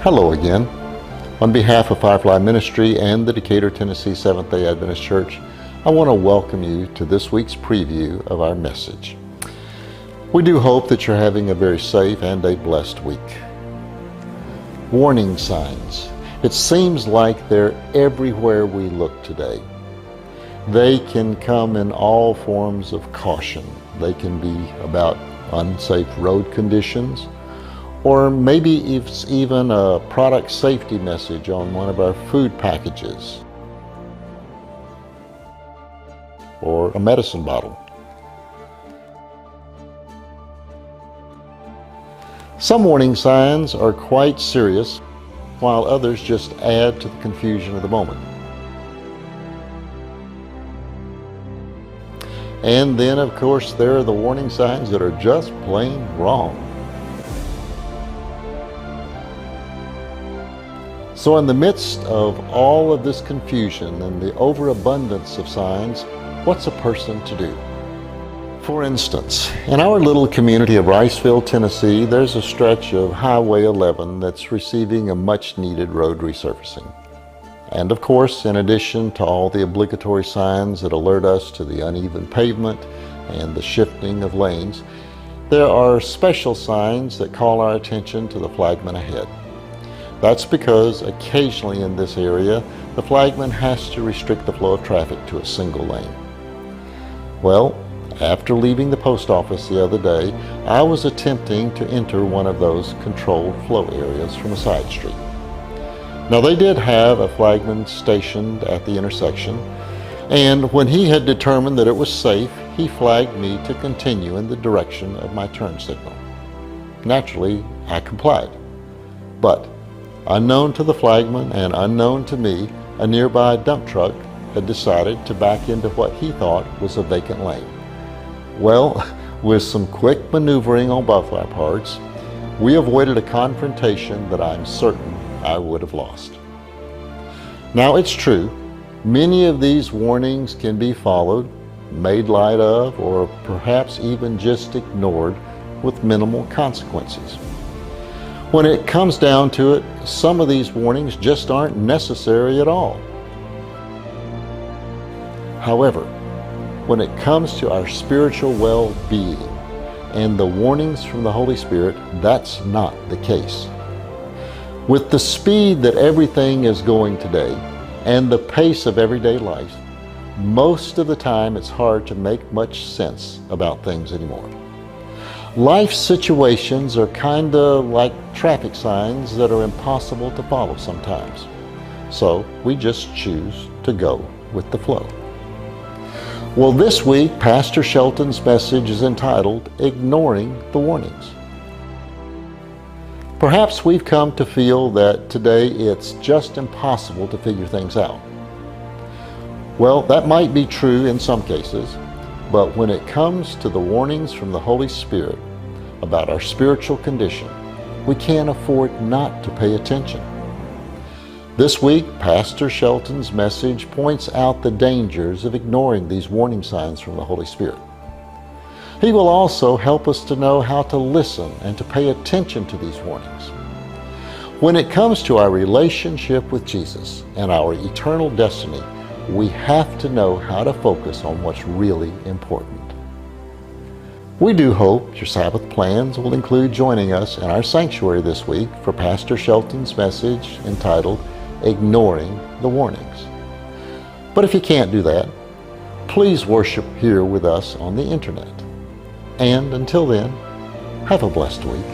Hello again. On behalf of Firefly Ministry and the Decatur, Tennessee Seventh-day Adventist Church, I want to welcome you to this week's preview of our message. We do hope that you're having a very safe and a blessed week. Warning signs. It seems like they're everywhere we look today. They can come in all forms of caution. They can be about unsafe road conditions, or maybe it's even a product safety message on one of our food packages, or a medicine bottle. Some warning signs are quite serious, while others just add to the confusion of the moment. And then, of course, there are the warning signs that are just plain wrong. So in the midst of all of this confusion and the overabundance of signs, what's a person to do? For instance, in our little community of Riceville, Tennessee, there's a stretch of Highway 11 that's receiving a much-needed road resurfacing. And of course, in addition to all the obligatory signs that alert us to the uneven pavement and the shifting of lanes, there are special signs that call our attention to the flagman ahead. That's because occasionally in this area, the flagman has to restrict the flow of traffic to a single lane. Well, after leaving the post office the other day, I was attempting to enter one of those controlled flow areas from a side street. Now, they did have a flagman stationed at the intersection, and when he had determined that it was safe, he flagged me to continue in the direction of my turn signal. Naturally, I complied. But unknown to the flagman and unknown to me, a nearby dump truck had decided to back into what he thought was a vacant lane. Well, with some quick maneuvering on both our parts, we avoided a confrontation that I'm certain I would have lost. Now, it's true, many of these warnings can be followed, made light of, or perhaps even just ignored with minimal consequences. When it comes down to it, some of these warnings just aren't necessary at all. However, when it comes to our spiritual well-being and the warnings from the Holy Spirit, that's not the case. With the speed that everything is going today and the pace of everyday life, most of the time it's hard to make much sense about things anymore. Life situations are kind of like traffic signs that are impossible to follow sometimes. So we just choose to go with the flow. Well, this week, Pastor Shelton's message is entitled, Ignoring the Warnings. Perhaps we've come to feel that today it's just impossible to figure things out. Well, that might be true in some cases, but when it comes to the warnings from the Holy Spirit about our spiritual condition, we can't afford not to pay attention. This week, Pastor Shelton's message points out the dangers of ignoring these warning signs from the Holy Spirit. He will also help us to know how to listen and to pay attention to these warnings. When it comes to our relationship with Jesus and our eternal destiny, we have to know how to focus on what's really important. We do hope your Sabbath plans will include joining us in our sanctuary this week for Pastor Shelton's message entitled, Ignoring the Warnings. But if you can't do that, please worship here with us on the internet. And until then, have a blessed week.